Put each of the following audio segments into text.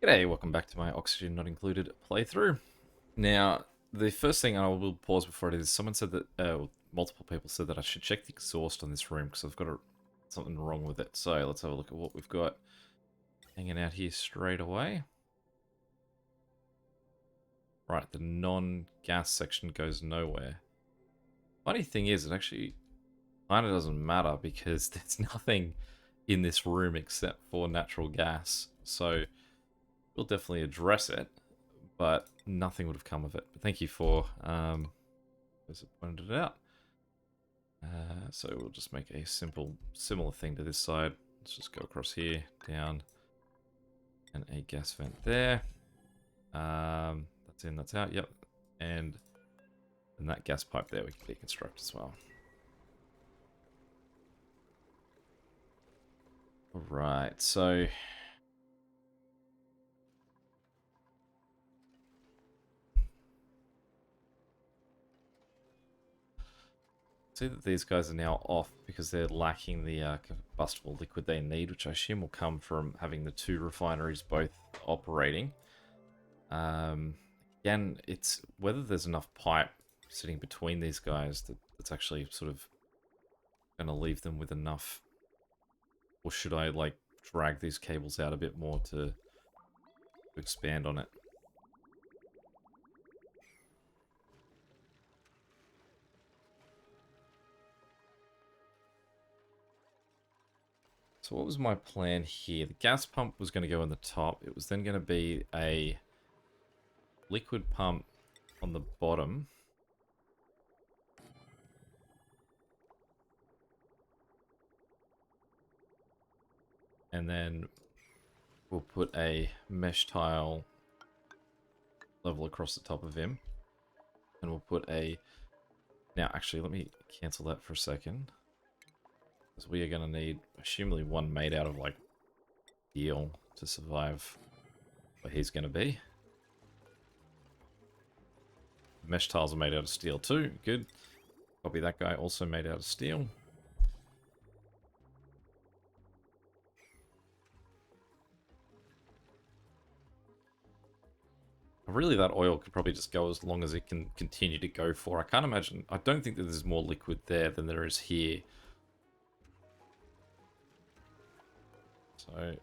G'day, welcome back to my Oxygen Not Included playthrough. Now, the first thing I will pause before it is someone said that, multiple people said that I should check the exhaust on this room because I've got something wrong with it. So let's have a look at what we've got hanging out here straight away. Right, the non-gas section goes nowhere. Funny thing is, it actually kind of doesn't matter because there's nothing in this room except for natural gas. So we'll definitely address it, but nothing would have come of it. But thank you for those that pointed it out. So we'll just make a similar thing to this side. Let's just go across here, down, and a gas vent there. That's in, that's out, yep. And that gas pipe there we can deconstruct as well. Alright, so see that these guys are now off because they're lacking the combustible liquid they need, which I assume will come from having the two refineries both operating. Again, it's whether there's enough pipe sitting between these guys that's actually sort of going to leave them with enough, or should I like drag these cables out a bit more to expand on it? So what was my plan here? The gas pump was going to go on the top. It was then going to be a liquid pump on the bottom. And then we'll put a mesh tile level across the top of him. And we'll put a... Now, actually, let me cancel that for a second. Because we are going to need, assumably, one made out of, like, steel to survive where he's going to be. Mesh tiles are made out of steel too. Good. Copy that guy, also made out of steel. Really, that oil could probably just go as long as it can continue to go for. I can't imagine... I don't think that there's more liquid there than there is here. So,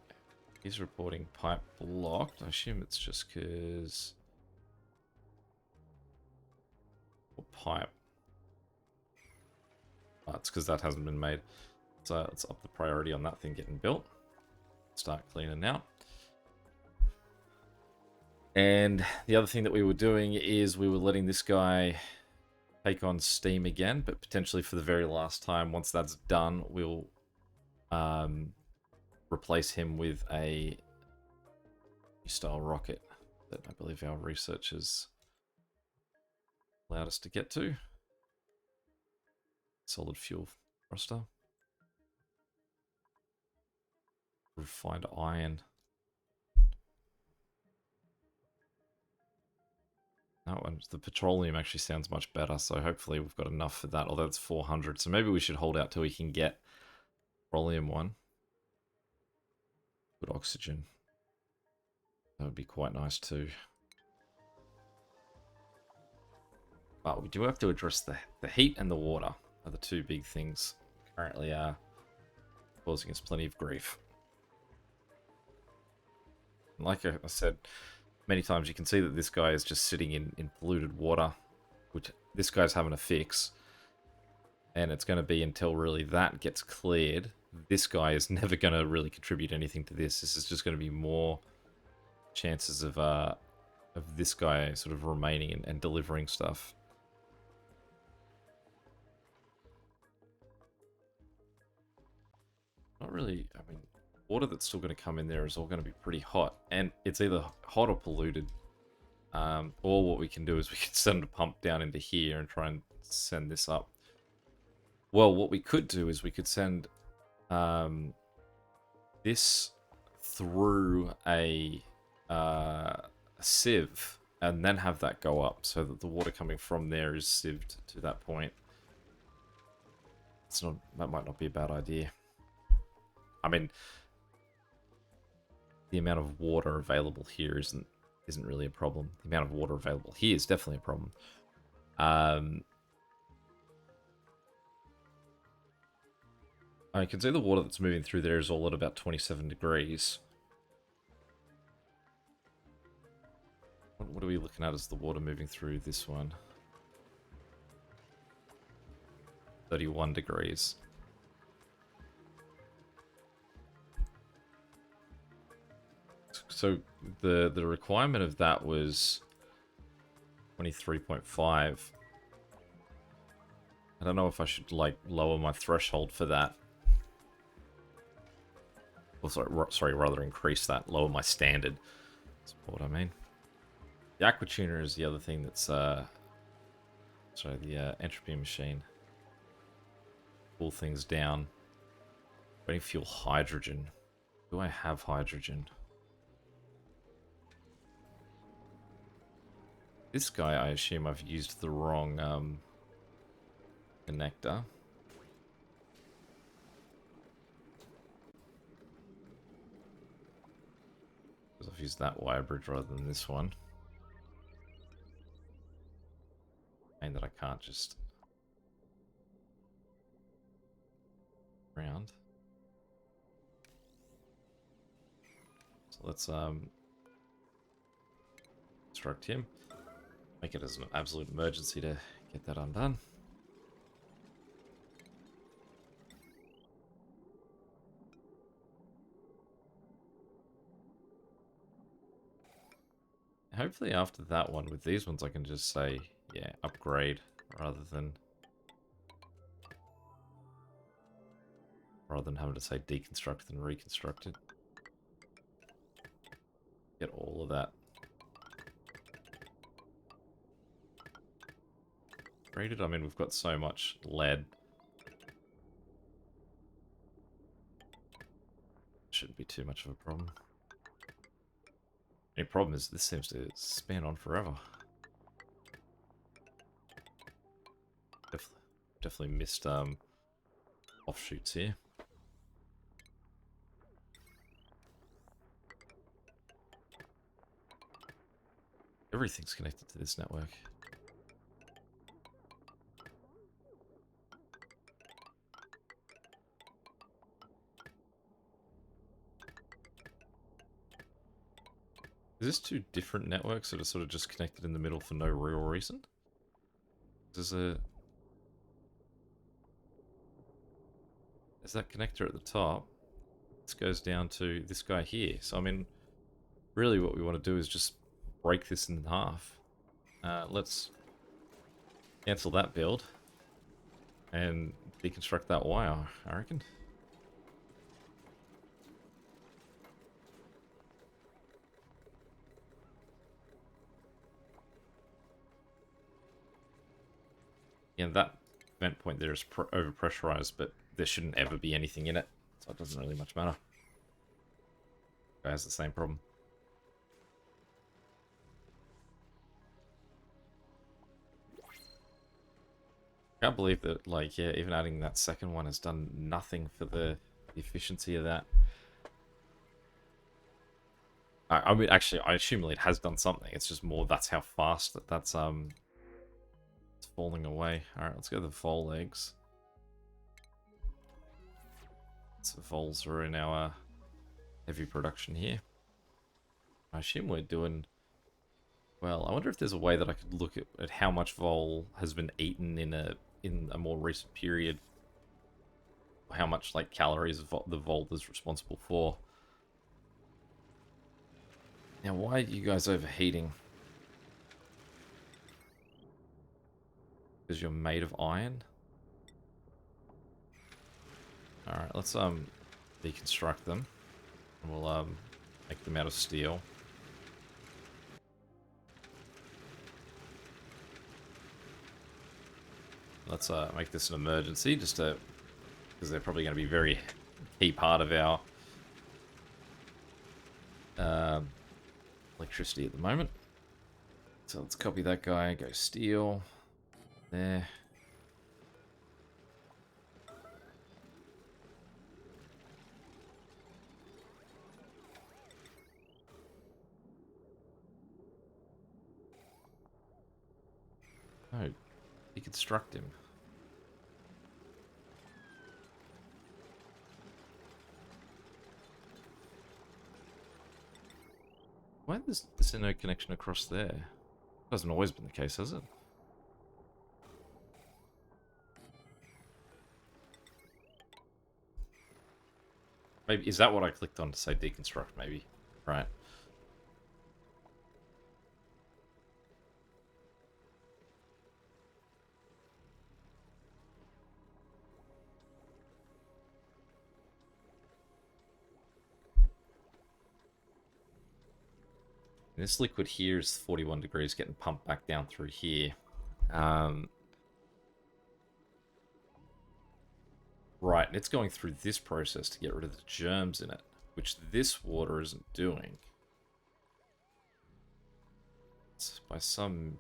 he's reporting pipe blocked. I assume it's just because... pipe. Oh, it's because that hasn't been made. So let's up the priority on that thing getting built. Start cleaning out. And the other thing that we were doing is we were letting this guy take on steam again, but potentially for the very last time. Once that's done, we'll replace him with a new style rocket that I believe our researchers allowed us to get to. Solid fuel thruster. Refined iron. That one, the petroleum actually sounds much better, so hopefully we've got enough for that, although it's 400, so maybe we should hold out till we can get petroleum one. Good oxygen. That would be quite nice too. But we do have to address the heat and the water are the two big things currently are causing us plenty of grief. And like I said many times, you can see that this guy is just sitting in polluted water, which this guy's having a fix. And it's going to be until really that gets cleared. This guy is never going to really contribute anything to this. This is just going to be more chances of this guy sort of remaining and delivering stuff. Not really, I mean, water that's still going to come in there is all going to be pretty hot. And it's either hot or polluted. Or what we can do is we can send a pump down into here and try and send this up. Well, what we could do is we could send this through a sieve and then have that go up so that the water coming from there is sieved to that point. That might not be a bad idea. I mean, the amount of water available here isn't really a problem. The amount of water available here is definitely a problem. I can see the water that's moving through there is all at about 27 degrees. What are we looking at as the water moving through this one? 31 degrees. So the requirement of that was 23.5. I don't know if I should like lower my threshold for that. Or sorry, rather increase that, lower my standard. That's what I mean. The aquatuner is the other thing that's sorry, the entropy machine. Cool things down. Waiting fuel hydrogen. Do I have hydrogen? This guy, I assume I've used the wrong connector. Because I've used that wire bridge rather than this one. And that I can't just round. So let's instruct him. Make it as an absolute emergency to get that undone. Hopefully after that one, with these ones, I can just say, yeah, upgrade, rather than having to say deconstruct and reconstruct it. Get all of that upgraded. I mean, we've got so much lead. Shouldn't be too much of a problem. Only problem is this seems to span on forever. Definitely missed offshoots here. Everything's connected to this network. Is this two different networks that are sort of just connected in the middle for no real reason? There's that connector at the top. This goes down to this guy here. So I mean, really what we want to do is just break this in half. Let's cancel that build and deconstruct that wire, I reckon. Yeah, that vent point there is over-pressurized, but there shouldn't ever be anything in it, so it doesn't really much matter. It has the same problem. Can't believe that, like, yeah, even adding that second one has done nothing for the efficiency of that. I mean, actually, I assume it has done something. It's just more that's how fast that's it's falling away. All right, let's go to the vol eggs. So vols are in our heavy production here. I assume we're doing well. I wonder if there's a way that I could look at how much vol has been eaten in a more recent period. How much like calories the vol is responsible for. Now, why are you guys overheating? Because you're made of iron? Alright, let's deconstruct them. And we'll make them out of steel. Let's make this an emergency, just to because they're probably going to be a very key part of our electricity at the moment. So let's copy that guy, go steel. There. No, deconstruct him. Why is there no connection across there? Hasn't always been the case, has it? Maybe is that what I clicked on to say deconstruct? Maybe, right? This liquid here is 41 degrees, getting pumped back down through here. Right, and it's going through this process to get rid of the germs in it, which this water isn't doing. It's by some...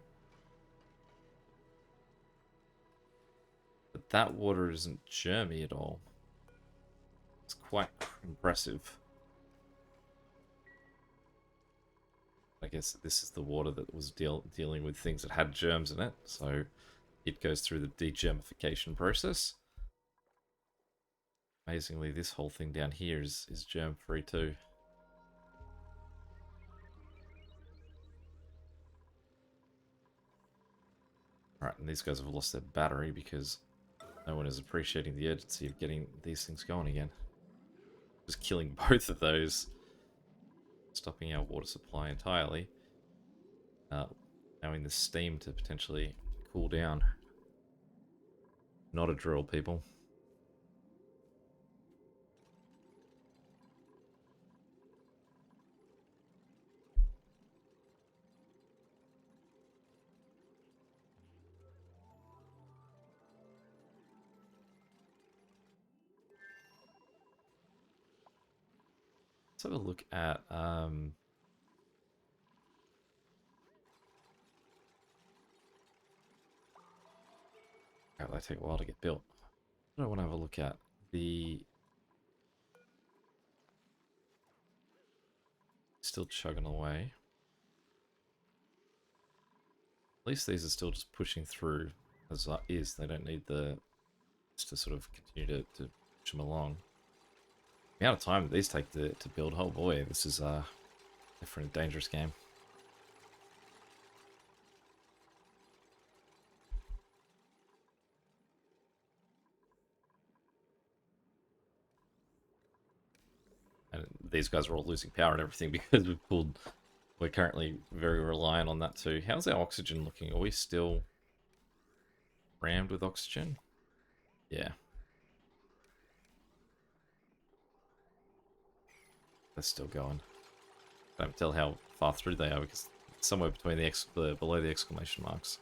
But that water isn't germy at all. It's quite impressive. I guess this is the water that was dealing with things that had germs in it, so it goes through the degermification process. Amazingly, this whole thing down here is germ-free too. Alright, and these guys have lost their battery because no one is appreciating the urgency of getting these things going again. Just killing both of those, stopping our water supply entirely, allowing the steam to potentially cool down. Not a drill, people. Let's have a look at oh, they take a while to get built. What do I want to have a look at? The still chugging away. At least these are still just pushing through as is. They don't need the just to sort of continue to push them along. The amount of time that these take to build, oh boy, this is a different dangerous game. And these guys are all losing power and everything because we're currently very reliant on that too. How's our oxygen looking? Are we still rammed with oxygen? Yeah. They're still going. I don't tell how far through they are because it's somewhere between the below the exclamation marks.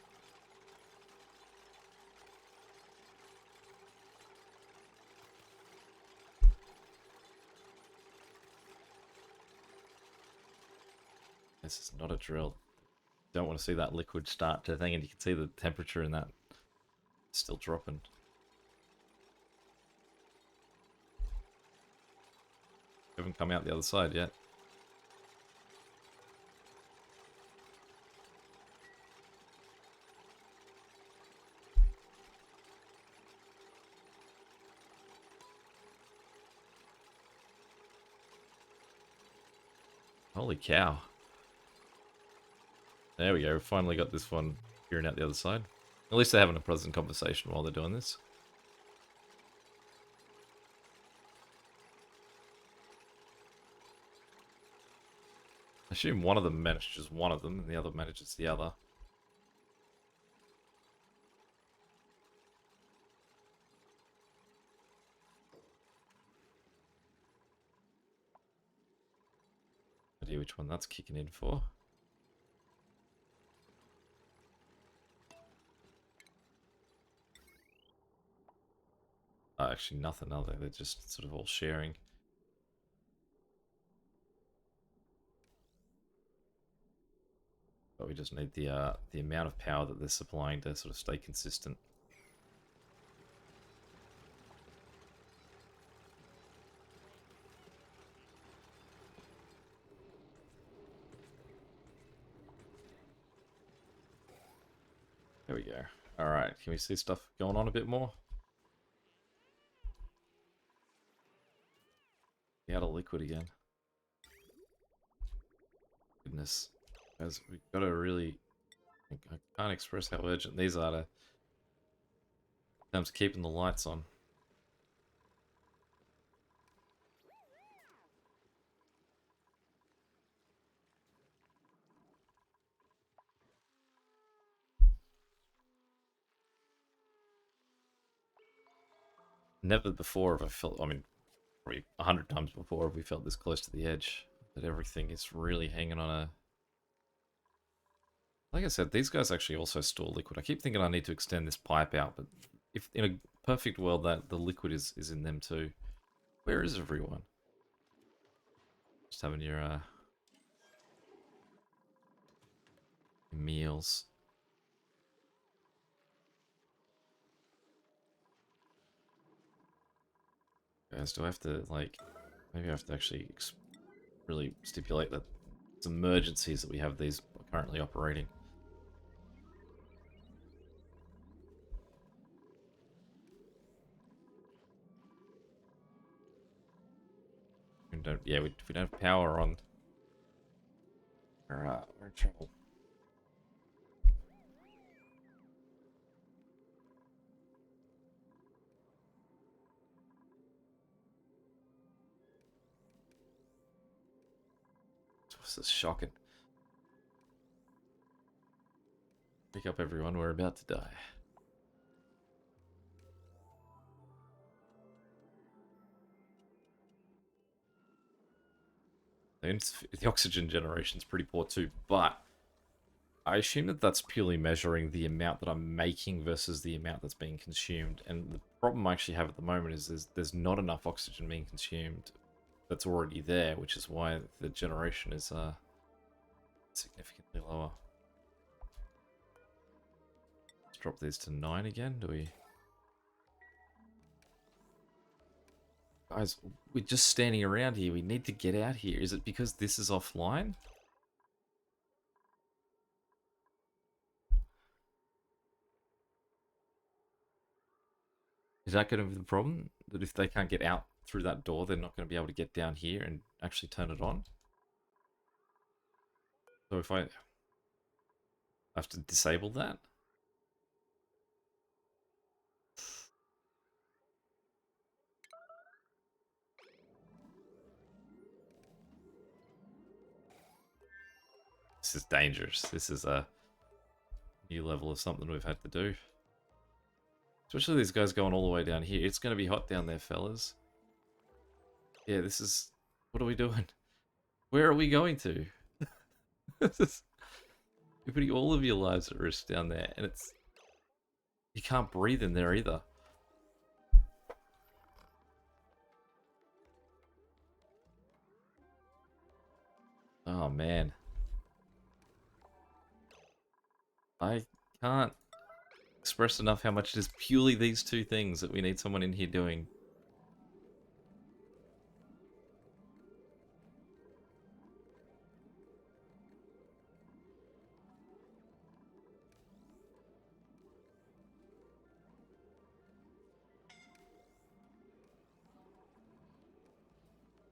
This is not a drill. Don't want to see that liquid start to thing, and you can see the temperature in that still dropping. Haven't come out the other side yet. Holy cow. There we go, finally got this one peering out the other side. At least they're having a pleasant conversation while they're doing this. I assume one of them manages one of them and the other manages the other. Idea which one that's kicking in for. Actually nothing, are they? They're just sort of all sharing. But we just need the amount of power that they're supplying to sort of stay consistent. There we go. Alright, can we see stuff going on a bit more? Out of liquid again. Goodness. Guys, we've got to really... I can't express how urgent these are to... in terms of keeping the lights on. Never before have I felt... I mean, probably 100 times before have we felt this close to the edge. That everything is really hanging on a... Like I said, these guys actually also store liquid. I keep thinking I need to extend this pipe out, but if in a perfect world that the liquid is in them too. Where is everyone? Just having your meals. Guys, do I have to, like, maybe I have to actually really stipulate that it's emergencies that we have these currently operating. We don't, yeah, if we don't have power on, we're in trouble. This is shocking. Wake up, everyone. We're about to die. The oxygen generation is pretty poor too, but I assume that that's purely measuring the amount that I'm making versus the amount that's being consumed. And the problem I actually have at the moment is there's not enough oxygen being consumed that's already there, which is why the generation is significantly lower. Let's drop these to 9 again. Do we... Guys, we're just standing around here. We need to get out here. Is it because this is offline? Is that going to be the problem? That if they can't get out through that door, they're not going to be able to get down here and actually turn it on? So if I have to disable that? This is dangerous. This is a new level of something we've had to do. Especially these guys going all the way down here. It's going to be hot down there, fellas. Yeah, this is... What are we doing? Where are we going to? You're putting all of your lives at risk down there, and it's... You can't breathe in there either. Oh, man. I can't express enough how much it is purely these two things that we need someone in here doing.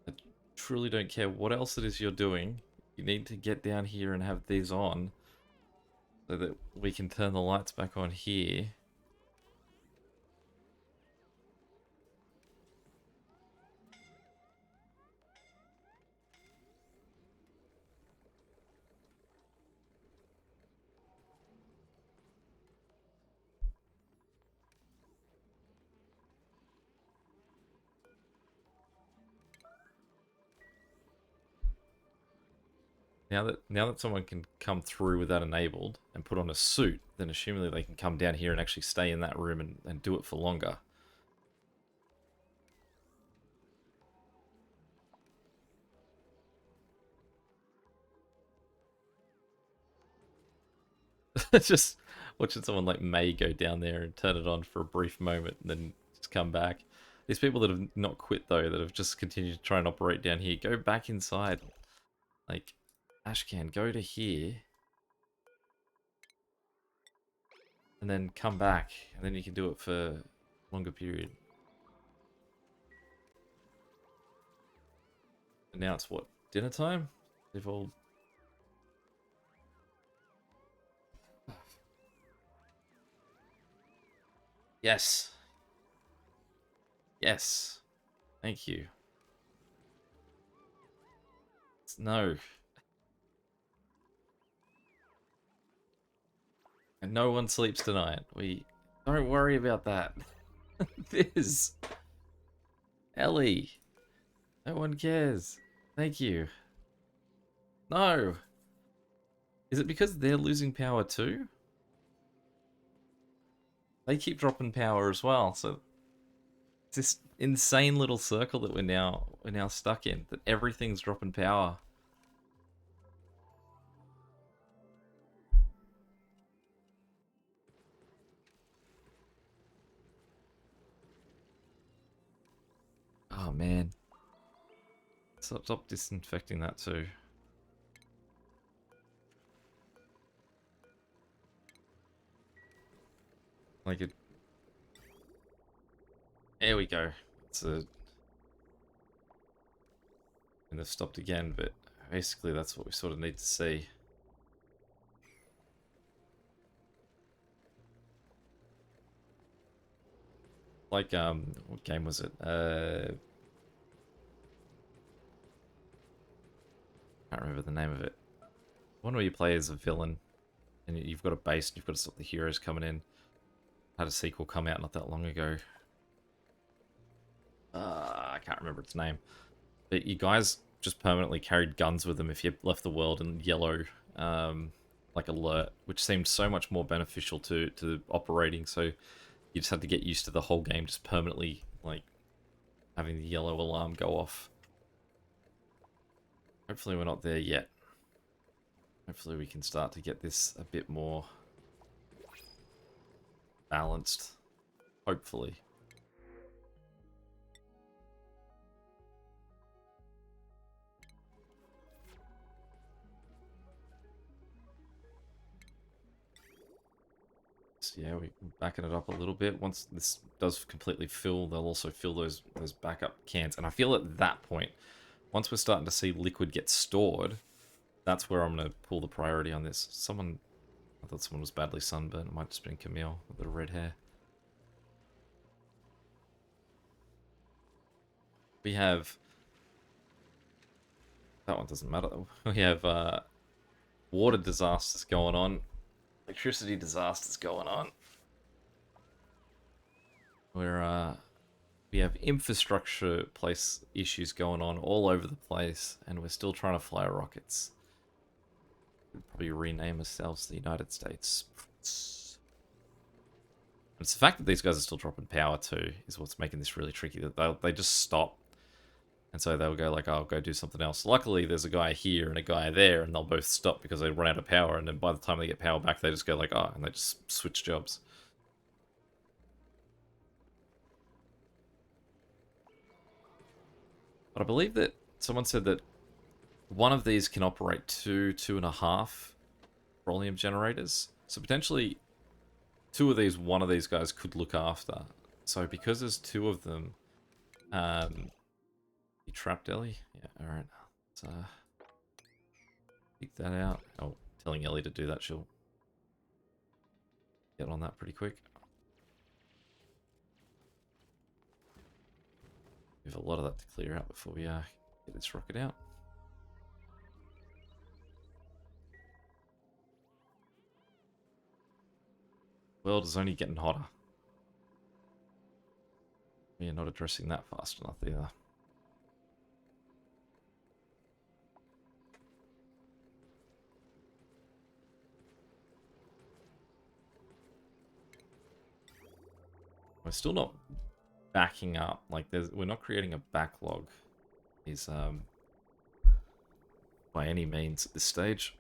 I truly don't care what else it is you're doing. You need to get down here and have these on so that we can turn the lights back on here. Now that someone can come through with that enabled and put on a suit, then assumably they can come down here and actually stay in that room and do it for longer. Just watching someone like May go down there and turn it on for a brief moment and then just come back. These people that have not quit though, that have just continued to try and operate down here, go back inside. Like, Ashcan, go to here. and then come back, and then you can do it for a longer period. And now it's what, dinner time? They've all... Yes. Yes. Thank you. No. And no one sleeps tonight. We don't worry about that. This. Ellie. No one cares. Thank you. No. Is it because they're losing power too? They keep dropping power as well, so it's this insane little circle that we're now stuck in, that everything's dropping power. Oh man. Stop disinfecting that too. Like it. There we go. It's a. And they've stopped again, but basically that's what we sort of need to see. Like what game was it? Can't remember the name of it. One where you play as a villain, and you've got a base, and you've got to stop the heroes coming in. Had a sequel come out not that long ago. I can't remember its name. But you guys just permanently carried guns with them if you left the world in yellow, like alert, which seemed so much more beneficial to operating. So you just had to get used to the whole game just permanently like having the yellow alarm go off. Hopefully we're not there yet. Hopefully we can start to get this a bit more balanced. Hopefully. So yeah, we're backing it up a little bit. Once this does completely fill, they'll also fill those backup cans. And I feel at that point, once we're starting to see liquid get stored, that's where I'm going to pull the priority on this. I thought someone was badly sunburned. It might have just been Camille with the red hair. We have... That one doesn't matter. We have water disasters going on. Electricity disasters going on. We have infrastructure place issues going on all over the place, and we're still trying to fly rockets. We'll probably rename ourselves the United States. It's the fact that these guys are still dropping power too is what's making this really tricky. That they just stop, and so they'll go like, "Oh, I'll go do something else." Luckily, there's a guy here and a guy there, and they'll both stop because they run out of power. And then by the time they get power back, they just go like, "Oh," and they just switch jobs. But I believe that someone said that one of these can operate two and a half petroleum generators. So potentially one of these guys could look after. So because there's two of them, you trapped Ellie? Yeah, alright. Let's pick that out. Oh, telling Ellie to do that, she'll get on that pretty quick. We have a lot of that to clear out before we get this rocket out. World is only getting hotter. We are not addressing that fast enough either. We're still not backing up. Like we're not creating a backlog. Is by any means at this stage.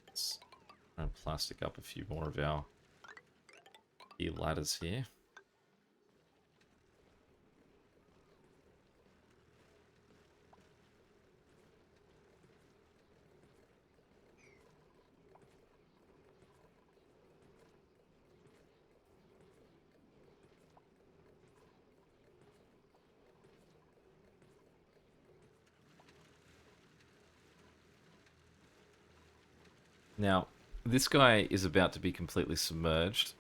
Let's try and plastic up a few more of our key ladders here. Now, this guy is about to be completely submerged,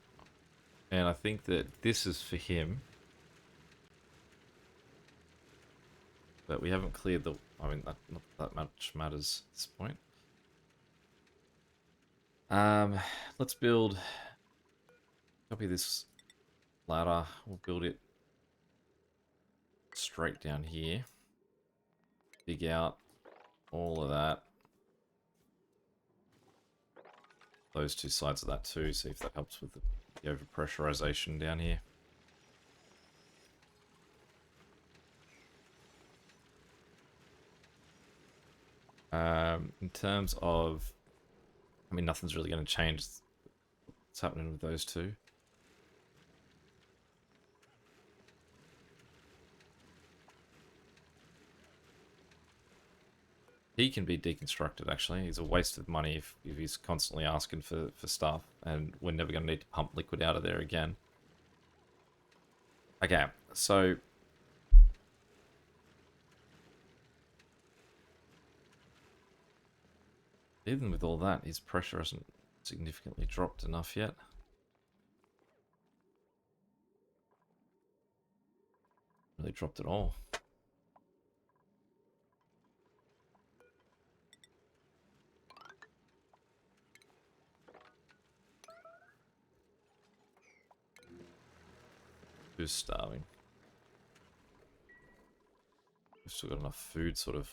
and I think that this is for him. But we haven't cleared the... I mean, not that much matters at this point. Let's build... Copy this ladder. We'll build it straight down here. Dig out all of that. Those two sides of that too, see if that helps with the overpressurization down here. In terms of, I mean, nothing's really going to change what's happening with those two. He can be deconstructed, actually. He's a waste of money if he's constantly asking for stuff, and we're never going to need to pump liquid out of there again. Okay, so... even with all that, his pressure hasn't significantly dropped enough yet. Really dropped at all. Who's starving? We've still got enough food sort of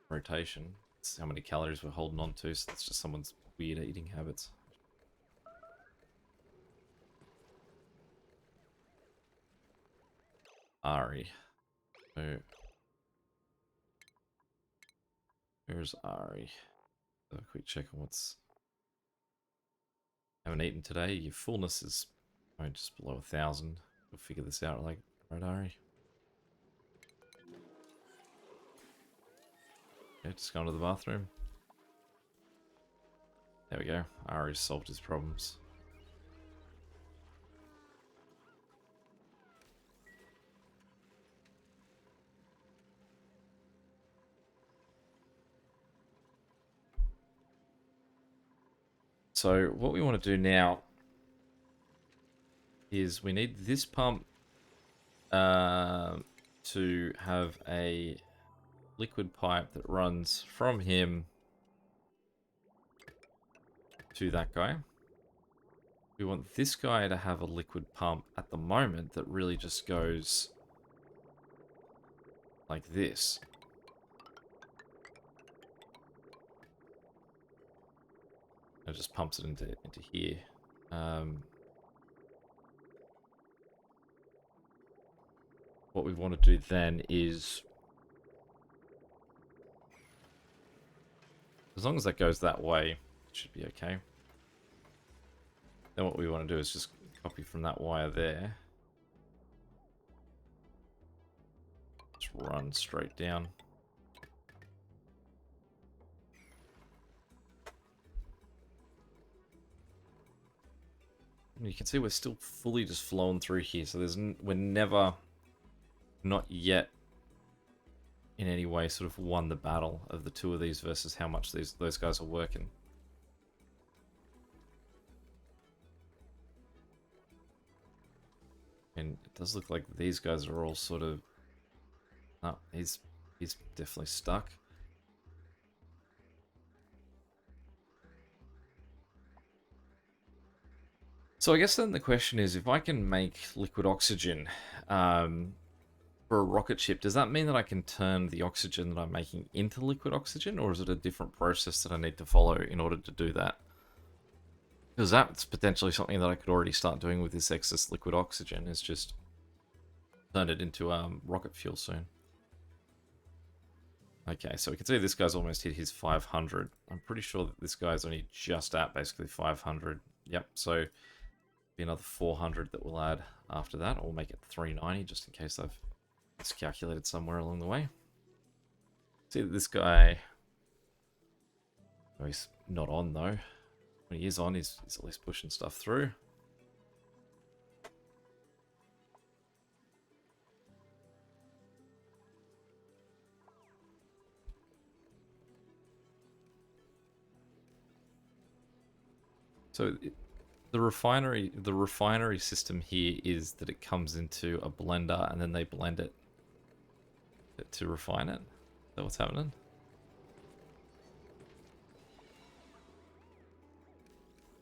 rotation. It's how many calories we're holding on to, so that's just someone's weird eating habits. Ari. So, where's Ari? Have a quick check on what's... Haven't eaten today. Your fullness is just below 1,000. We'll figure this out, like, right, Ari? Okay, just going to the bathroom. There we go. Ari's solved his problems. So what we want to do now is we need this pump to have a liquid pipe that runs from him to that guy. We want this guy to have a liquid pump at the moment that really just goes like this. It just pumps it into here. What we want to do then is, as long as that goes that way, it should be okay. Then what we want to do is just copy from that wire there. Just run straight down. And you can see we're still fully just flowing through here, so we're never, not yet, in any way sort of won the battle of the two of these versus how much those guys are working. And it does look like these guys are all sort of... Oh, he's definitely stuck. So I guess then the question is, if I can make liquid oxygen for a rocket ship, does that mean that I can turn the oxygen that I'm making into liquid oxygen, or is it a different process that I need to follow in order to do that? Because that's potentially something that I could already start doing with this excess liquid oxygen, is just turn it into rocket fuel soon. Okay, so we can see this guy's almost hit his 500. I'm pretty sure that this guy's only just at basically 500. Yep, so Be another 400 that we'll add after that. Or we'll make it 390 just in case I've miscalculated somewhere along the way. See that this guy... Oh, he's not on though. When he is on, he's at least pushing stuff through. So the refinery system here is that it comes into a blender and then they blend it to refine it. Is that what's happening?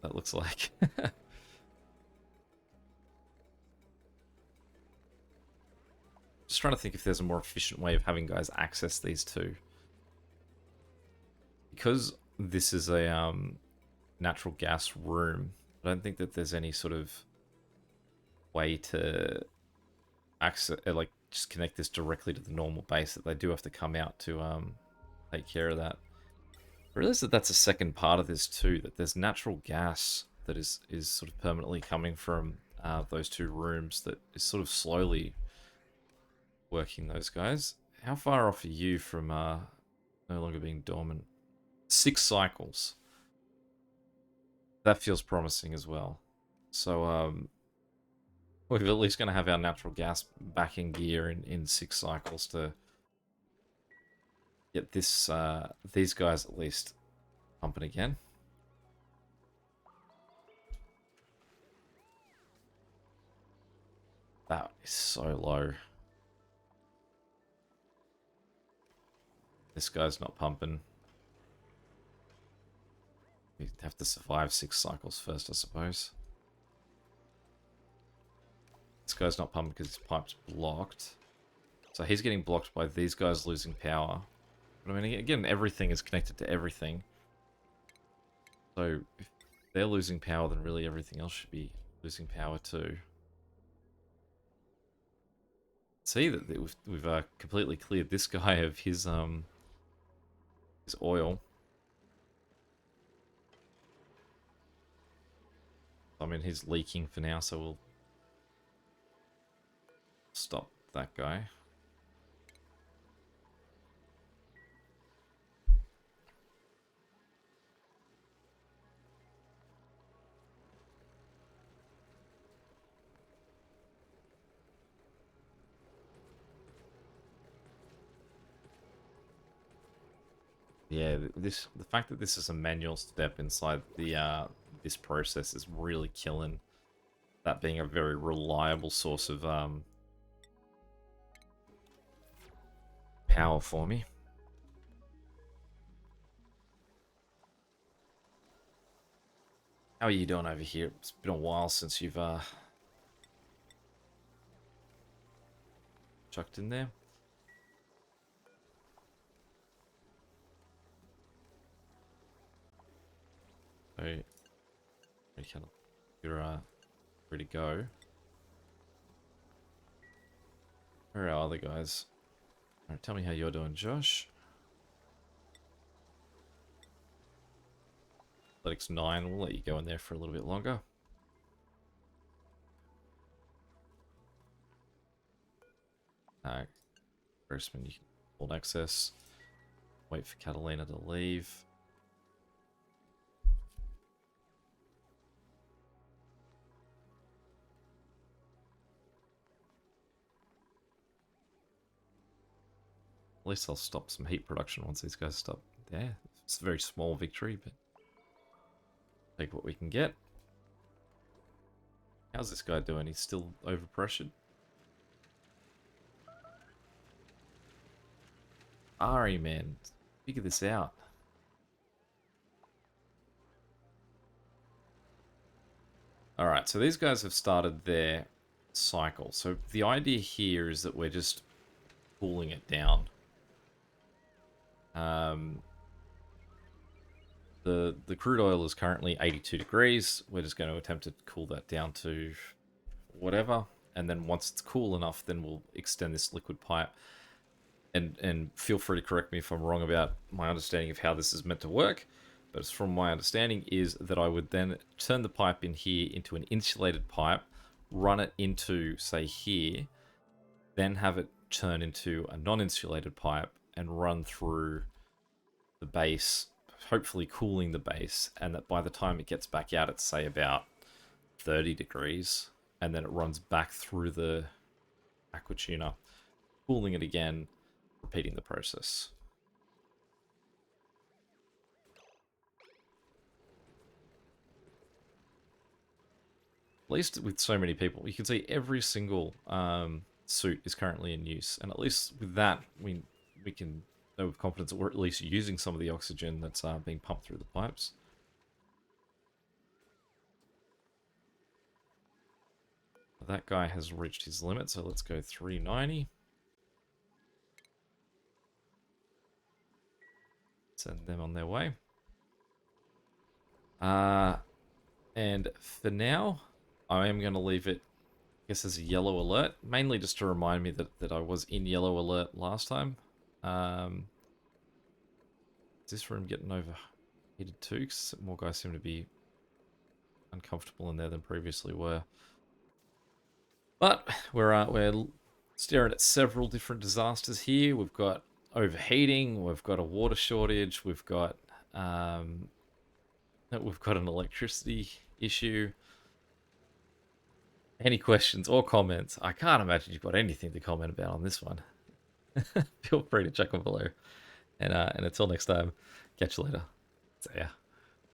That looks like. Just trying to think if there's a more efficient way of having guys access these two. Because this is a natural gas room, I don't think that there's any sort of way to access, like, just connect this directly to the normal base, that they do have to come out to take care of that. I realize that that's a second part of this too, that there's natural gas that is sort of permanently coming from those two rooms that is sort of slowly working those guys. How far off are you from no longer being dormant? 6 cycles. That feels promising as well. So we're at least going to have our natural gas back in gear in 6 cycles to get this these guys at least pumping again. That is so low. This guy's not pumping. We have to survive 6 cycles first, I suppose. This guy's not pumping because his pipe's blocked. So he's getting blocked by these guys losing power. But I mean, again, everything is connected to everything. So if they're losing power, then really everything else should be losing power too. See that we've completely cleared this guy of his oil. I mean, he's leaking for now, so we'll stop that guy. Yeah, the fact that this is a manual step inside the this process is really killing that being a very reliable source of power for me. How are you doing over here? It's been a while since you've chucked in there. So, you're free to go. Where are the guys? Alright, tell me how you're doing, Josh. Athletics 9, we'll let you go in there for a little bit longer. Grossman, you can hold access. Wait for Catalina to leave. At least I'll stop some heat production once these guys stop there. It's a very small victory, but take what we can get. How's this guy doing? He's still overpressured. Ari, man, figure this out. Alright, so these guys have started their cycle. So the idea here is that we're just cooling it down. The crude oil is currently 82 degrees. We're just going to attempt to cool that down to whatever. And then once it's cool enough, then we'll extend this liquid pipe. And feel free to correct me if I'm wrong about my understanding of how this is meant to work. but it's from my understanding is that I would then turn the pipe in here into an insulated pipe, run it into, say, here, then have it turn into a non-insulated pipe and run through the base, hopefully cooling the base, and that by the time it gets back out, it's, say, about 30 degrees, and then it runs back through the aqua tuner, cooling it again, repeating the process. At least with so many people, you can see every single suit is currently in use, and at least with that, we can know with confidence that we're at least using some of the oxygen that's being pumped through the pipes. That guy has reached his limit, so let's go 390. Send them on their way. And for now, I am going to leave it, I guess, as a yellow alert, mainly just to remind me that I was in yellow alert last time. Is this room getting overheated too? Because more guys seem to be uncomfortable in there than previously were. But we're staring at several different disasters here. We've got overheating, we've got a water shortage, we've got an electricity issue. Any questions or comments? I can't imagine you've got anything to comment about on this one. Feel free to check them below. And until next time, catch you later. See ya.